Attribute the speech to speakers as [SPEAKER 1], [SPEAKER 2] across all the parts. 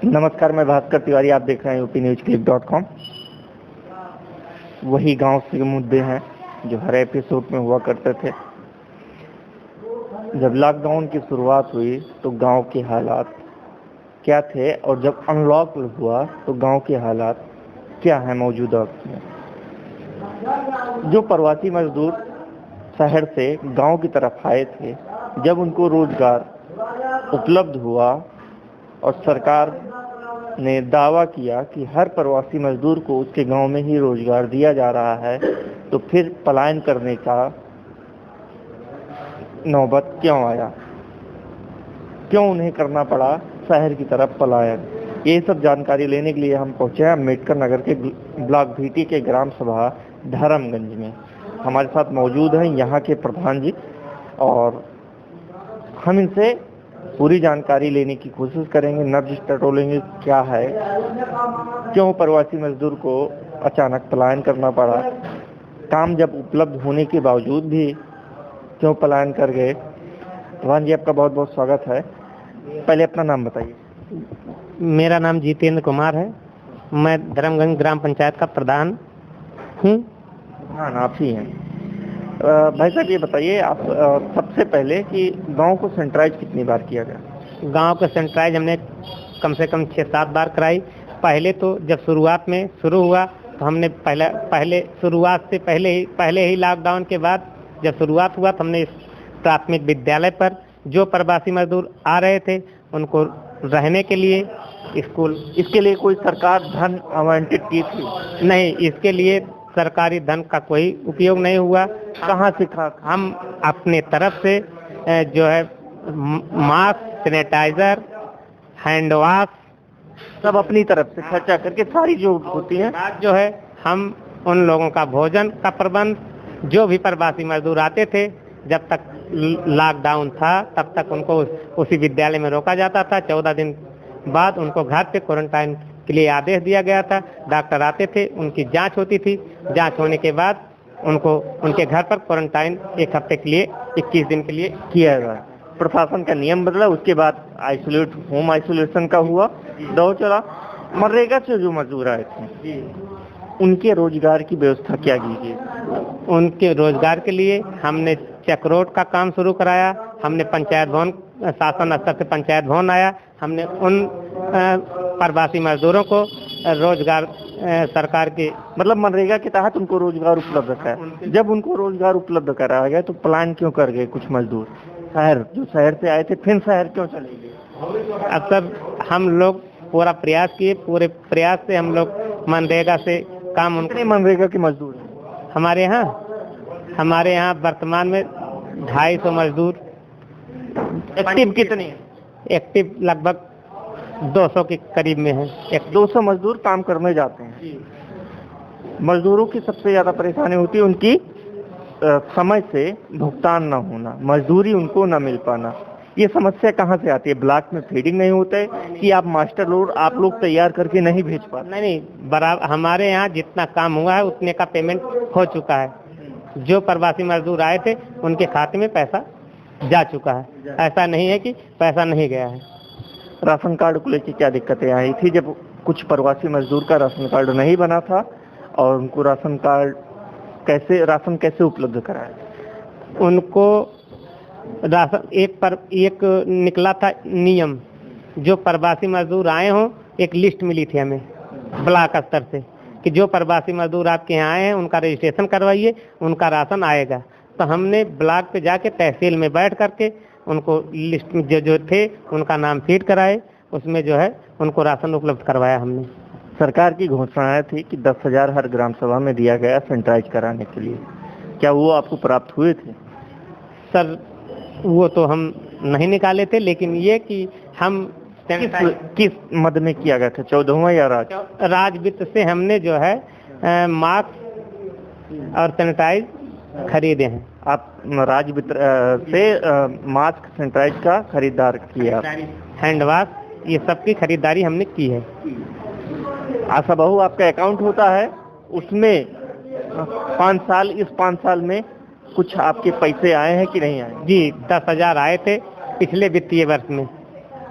[SPEAKER 1] नमस्कार, मैं भास्कर तिवारी। आप देख रहे हैं upnewsclip.com। वही गांव से मुद्दे हैं जो हर एपिसोड में हुआ करते थे। जब लॉकडाउन की शुरुआत हुई तो गांव के हालात क्या थे, और जब अनलॉक हुआ तो गांव के हालात क्या है मौजूदा वक्त में। जो प्रवासी मजदूर शहर से गांव की तरफ आए थे, जब उनको रोजगार उपलब्ध हुआ और सरकार ने दावा किया कि हर प्रवासी मजदूर को उसके गांव में ही रोजगार दिया जा रहा है, तो फिर पलायन करने का नौबत क्यों आया, क्यों उन्हें करना पड़ा शहर की तरफ पलायन। ये सब जानकारी लेने के लिए हम पहुंचे हैं अम्बेडकर नगर के ब्लॉक भीटी के ग्राम सभा धर्मगंज में। हमारे साथ मौजूद हैं यहाँ के प्रधान जी, और हम इनसे पूरी जानकारी लेने की कोशिश करेंगे, नब्ज टटोलेंगे क्या है, क्यों प्रवासी मजदूर को अचानक पलायन करना पड़ा, काम जब उपलब्ध होने के बावजूद भी क्यों पलायन कर गए। प्रधान जी, आपका बहुत बहुत स्वागत है। पहले अपना नाम बताइए।
[SPEAKER 2] मेरा नाम जितेंद्र कुमार है। मैं धर्मगंज ग्राम पंचायत का प्रधान हूँ।
[SPEAKER 1] हाँ, आप ही हैं। भाई साहब, ये बताइए आप सबसे पहले कि गांव को सेंट्राइज कितनी बार किया गया।
[SPEAKER 2] गांव को सेंट्राइज हमने कम से कम 6-7 बार कराई। पहले तो जब शुरुआत में शुरू हुआ तो हमने पहले शुरुआत से पहले ही लॉकडाउन के बाद जब शुरुआत हुआ तो हमने इस प्राथमिक विद्यालय पर जो प्रवासी मजदूर आ रहे थे उनको रहने के लिए स्कूल,
[SPEAKER 1] इसके लिए कोई सरकार धन आवंटित की थी?
[SPEAKER 2] नहीं, इसके लिए सरकारी धन का कोई उपयोग नहीं हुआ।
[SPEAKER 1] कहाँ से
[SPEAKER 2] हम अपने तरफ से जो है मास्क, सैनिटाइजर, हैंड वॉश
[SPEAKER 1] सब अपनी तरफ से खर्चा करके सारी जो होती है,
[SPEAKER 2] जो है हम उन लोगों का भोजन का प्रबंध, जो भी प्रवासी मजदूर आते थे जब तक लॉकडाउन था तब तक उनको उसी विद्यालय में रोका जाता था। 14 दिन बाद उनको घर पे क्वारंटाइन के लिए आदेश दिया गया था। डॉक्टर आते थे, उनकी जांच होती थी। जांच होने के बाद उनको उनके घर पर क्वारंटाइन 1 हफ्ते के लिए, 21 दिन के लिए
[SPEAKER 1] किया गया। प्रशासन का नियम बदला, उसके बाद होम आइसोलेशन का हुआ, दौर चला। मनरेगा से जो मजदूर आए थे उनके रोजगार की व्यवस्था क्या की गई?
[SPEAKER 2] उनके रोजगार के लिए हमने चेक रोड का काम शुरू कराया। हमने पंचायत भवन, शासन स्तर से पंचायत भवन आया। हमने उन प्रवासी मजदूरों को रोजगार सरकार के
[SPEAKER 1] मतलब मनरेगा के तहत उनको रोजगार उपलब्ध कराया। जब उनको रोजगार उपलब्ध कराया गया तो प्लान क्यों कर गए कुछ मजदूर शहर से आए थे, फिर शहर क्यों चले गए?
[SPEAKER 2] अब सब हम लोग पूरा प्रयास किए, पूरे प्रयास से हम लोग मनरेगा से काम।
[SPEAKER 1] उनके मनरेगा के मजदूर
[SPEAKER 2] हमारे यहाँ वर्तमान में 250 मजदूर।
[SPEAKER 1] एक्टिव कितने?
[SPEAKER 2] एक्टिव लगभग 200 के करीब में है।
[SPEAKER 1] 200 मजदूर काम करने जाते हैं। मजदूरों की सबसे ज्यादा परेशानी होती है उनकी समय से भुगतान न होना, मजदूरी उनको न मिल पाना। ये समस्या कहाँ से आती है? ब्लॉक में फीडिंग नहीं होता है कि आप मास्टर लोग आप लोग तैयार करके नहीं भेज पाते?
[SPEAKER 2] नहीं, बराबर हमारे यहाँ जितना काम हुआ है उतने का पेमेंट हो चुका है। जो प्रवासी मजदूर आए थे उनके खाते में पैसा जा चुका है। ऐसा नहीं है कि पैसा नहीं गया है।
[SPEAKER 1] राशन कार्ड को लेकर क्या दिक्कतें आई थी जब कुछ प्रवासी मजदूर का राशन कार्ड नहीं बना था, और उनको राशन कैसे उपलब्ध कराया?
[SPEAKER 2] उनको राशन एक निकला था नियम, जो प्रवासी मजदूर आए हों एक लिस्ट मिली थी हमें ब्लॉक स्तर से कि जो प्रवासी मजदूर आपके यहाँ आए हैं उनका रजिस्ट्रेशन करवाइए, उनका राशन आएगा। तो हमने ब्लॉक पे जाके तहसील में बैठ करके उनको लिस्ट में जो थे उनका नाम फीड कराए, उसमें जो है उनको राशन उपलब्ध करवाया हमने।
[SPEAKER 1] सरकार की घोषणा थी कि 10,000 हर ग्राम सभा में दिया गया सेंट्राइज कराने के लिए, क्या वो आपको प्राप्त हुए थे?
[SPEAKER 2] सर, वो तो हम नहीं निकाले थे, लेकिन ये कि हम
[SPEAKER 1] किस मद में किया गया था? 14वां या
[SPEAKER 2] राज वित्त से हमने जो है मास्क और सैनिटाइज खरीदे हैं।
[SPEAKER 1] आप राज वित्त से मास्क, सैनिटाइज का खरीदार किया,
[SPEAKER 2] हैंड वॉश, ये सब की खरीदारी हमने की है।
[SPEAKER 1] आशा बहू आपका अकाउंट होता है, उसमें 5 साल में कुछ आपके पैसे आए हैं कि नहीं आए?
[SPEAKER 2] जी, 10,000 आए थे पिछले वित्तीय वर्ष में।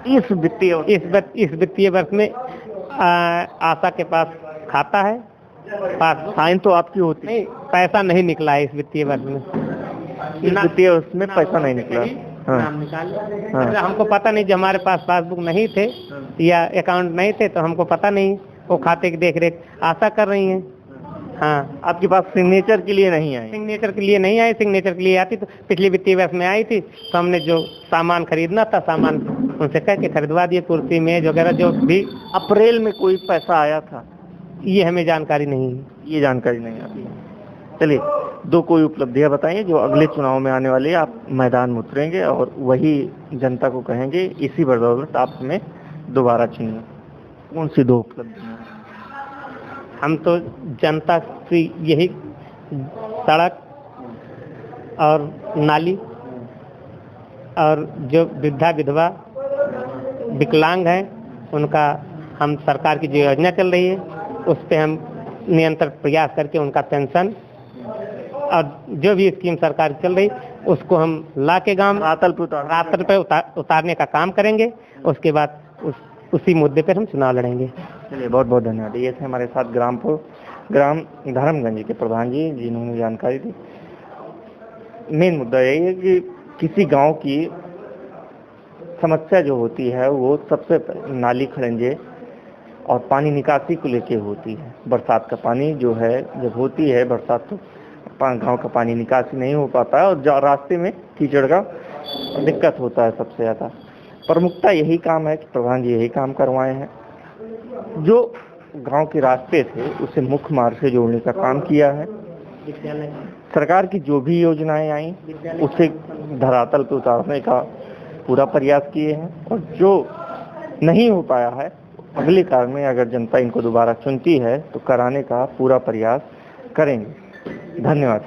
[SPEAKER 1] इस
[SPEAKER 2] वित्तीय वर्ष में आशा के पास खाता है, पास
[SPEAKER 1] फाइन तो आपकी होती
[SPEAKER 2] नहीं, पैसा नहीं निकला है इस वित्तीय वर्ष में।
[SPEAKER 1] इस वित्तीय वर्ष में पैसा नहीं निकला। हाँ।
[SPEAKER 2] नाम निकाल। अच्छा, हमको पता नहीं, जब हमारे पास पासबुक नहीं थे या अकाउंट नहीं थे तो हमको पता नहीं, वो खाते की देख रेख आशा कर रही हैं। हाँ,
[SPEAKER 1] आपके पास सिग्नेचर के लिए नहीं आई?
[SPEAKER 2] सिग्नेचर के लिए नहीं आई, सिग्नेचर के लिए आती तो पिछली वित्तीय वर्ष में आई थी, तो हमने जो सामान खरीदना था सामान उनसे कह के खरीदवा दिए, कुर्सी मेज वगैरह जो भी।
[SPEAKER 1] अप्रैल में कोई पैसा आया था?
[SPEAKER 2] ये हमें जानकारी नहीं है।
[SPEAKER 1] ये जानकारी नहीं आती। चलिए, दो कोई उपलब्धियां बताइए जो अगले चुनाव में आने वाले आप मैदान में उतरेंगे और वही जनता को कहेंगे इसी बदौलत आप हमें दोबारा चुनिए। कौन सी दो उपलब्धियां?
[SPEAKER 2] हम तो जनता से यही सड़क और नाली और जो वृद्धा विधवा विकलांग हैं उनका, हम सरकार की जो योजना चल रही है उस पे हम निरंतर प्रयास करके उनका पेंशन और जो भी स्कीम सरकार चल रही उसको हम ला के गाँव रातल पे उतारने का काम करेंगे। उसके बाद उसी मुद्दे पर हम चुनाव लड़ेंगे।
[SPEAKER 1] चलिए, बहुत बहुत धन्यवाद। ये थे हमारे साथ ग्राम धर्मगंज के प्रधान जी, जिन्होंने जानकारी दी। मेन मुद्दा यही है कि किसी गांव की समस्या जो होती है वो सबसे नाली खड़ंजे और पानी निकासी को लेके होती है। बरसात का पानी जो है जब होती है बरसात तो गांव का पानी निकासी नहीं हो पाता है और रास्ते में कीचड़ का दिक्कत होता है सबसे ज़्यादा। प्रमुखता यही काम है कि प्रधान जी यही काम करवाए हैं। जो गांव के रास्ते थे उसे मुख्य मार्ग से जोड़ने का काम किया है। सरकार की जो भी योजनाएं आई उसे धरातल पर उतारने का पूरा प्रयास किए हैं और जो नहीं हो पाया है अगले काल में अगर जनता इनको दोबारा चुनती है तो कराने का पूरा प्रयास करेंगे। धन्यवाद।